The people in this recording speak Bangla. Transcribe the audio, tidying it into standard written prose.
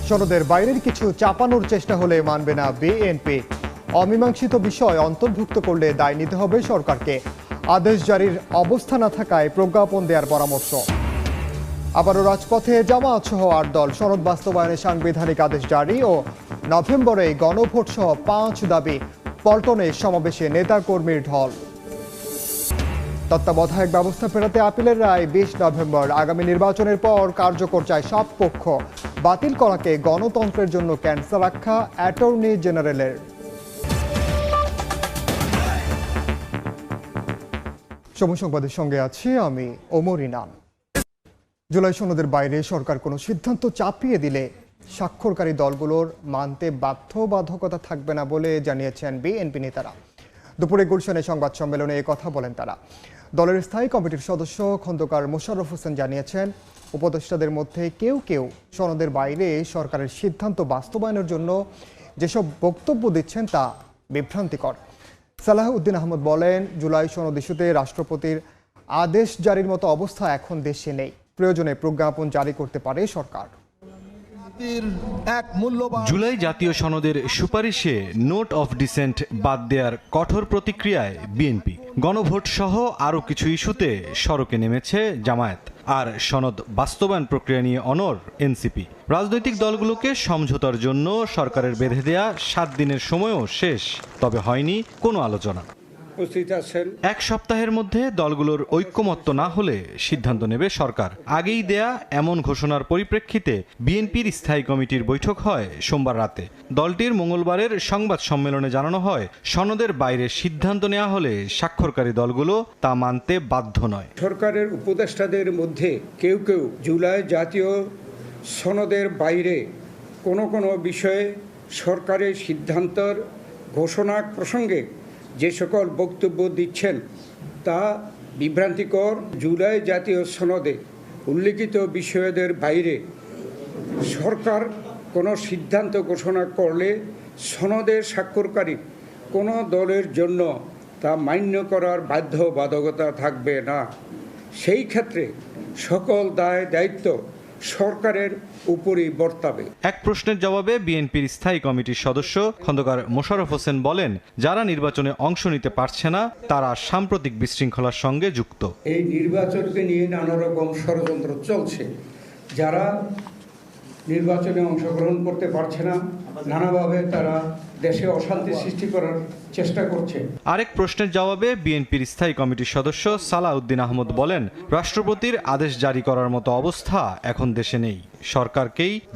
সনদের বাইরের কিছু চাপানোর চেষ্টা হলে মানবে না বিএনপি। অমীমাংসিত বিষয় অন্তর্ভুক্ত করলে দায় নিতে হবে সরকারকে। আদেশ জারির অবস্থা না থাকায় প্রজ্ঞাপন দেওয়ার পরামর্শ। আবারও রাজপথে জামায়াত সহ ৮ দল। সনদ বাস্তবায়নে সাংবিধানিক আদেশ জারি ও নভেম্বরে গণভোট সহ ৫ দাবি। পল্টনে সমাবেশে নেতাকর্মীর ঢল। তত্ত্বাবধায়ক ব্যবস্থা ফেরাতে আপিলের রায় ২০ নভেম্বর। আগামী নির্বাচনের পর কার্যকর চায় সব পক্ষ। বাতিল করাকে গণতন্ত্রের জন্য ক্যান্সার আখ্যা অ্যাটর্নি জেনারেলের। সময় সংবাদের সঙ্গে আছি আমি ওমর ইনাম। জুলাই সনদের বাইরে সরকার কোনো সিদ্ধান্ত চাপিয়ে দিলে স্বাক্ষরকারী দলগুলোর মানতে বাধ্যবাধকতা থাকবে না বলে জানিয়েছেন বিএনপি নেতারা। দুপুরে গুলশানে সংবাদ সম্মেলনে কথা বলেন তারা। দলের স্থায়ী কমিটির সদস্য খন্দকার মোশাররফ হোসেন জানিয়েছেন, উপদেষ্টাদের মধ্যে কেউ কেউ সনদের বাইরে সরকারের সিদ্ধান্ত বাস্তবায়নের জন্য যেসব বক্তব্য দিচ্ছেন তা বিভ্রান্তিকর। সালাহউদ্দিন আহমদ বলেন, জুলাই সনদ ইস্যুতে রাষ্ট্রপতির আদেশ জারির মতো অবস্থা এখন দেশে নেই। প্রয়োজনে প্রজ্ঞাপন জারি করতে পারে সরকার। জুলাই জাতীয় সনদের সুপারিশে নোট অফ ডিসেন্ট বাদ দেওয়ার কঠোর প্রতিক্রিয়ায় বিএনপি। গণভোট সহ আরও কিছু ইস্যুতে সড়কে নেমেছে জামায়াত। আর সনদ বাস্তবায়ন প্রক্রিয়া নিয়ে অনড় এনসিপি। রাজনৈতিক দলগুলোকে সমঝোতার জন্য সরকারের বেঁধে দেয়া ৭ দিনের সময়ও শেষ, তবে হয়নি কোনো আলোচনা। এক সপ্তাহের মধ্যে দলগুলোর ঐক্যমত্য না হলে সিদ্ধান্ত নেবে সরকার। আগেই দেয়া এমন ঘোষণার পরিপ্রেক্ষিতে বিএনপির স্থায়ী কমিটির বৈঠক হয় সোমবার রাতে। দলটির মঙ্গলবারের সংবাদ সম্মেলনে জানানো হয়, সনদের বাইরে সিদ্ধান্ত নেওয়া হলে স্বাক্ষরকারী দলগুলো তা মানতে বাধ্য নয়। সরকারের উপদেষ্টাদের মধ্যে কেউ কেউ জুলাই জাতীয় সনদের বাইরে কোনো বিষয়ে সরকারের সিদ্ধান্তের ঘোষণা প্রসঙ্গে যে সকল বক্তব্য দিচ্ছেন তা বিভ্রান্তিকর। জুলাই জাতীয় সনদে উল্লিখিত বিষয়দের বাইরে সরকার কোনো সিদ্ধান্ত ঘোষণা করলে সনদের স্বাক্ষরকারী কোনো দলের জন্য তা মান্য করার বাধ্যবাধকতা থাকবে না। সেই ক্ষেত্রে সকল দায় দায়িত্ব সরকারের উপরই বর্তাবে। এক প্রশ্নের জবাবে বিএনপির স্থায়ী কমিটির সদস্য খন্দকার মোশাররফ হোসেন বলেন, যারা নির্বাচনে অংশ নিতে পারছে না তারা সাম্প্রতিক বিশৃঙ্খলার সঙ্গে যুক্ত। এই নির্বাচনকে নিয়ে নানা রকম ষড়যন্ত্র চলছে। যারা নির্বাচনে অংশগ্রহণ করতে পারছে না, নানাভাবে তারা দেশে অশান্তি সৃষ্টি করার চেষ্টা করছে। আরেক প্রশ্নের জবাবে বিএনপির স্থায়ী কমিটির সদস্য সালাহউদ্দিন আহমদ বলেন, রাষ্ট্রপতির আদেশ জারি করার মতো অবস্থা এখন দেশে নেই। সরকারকেই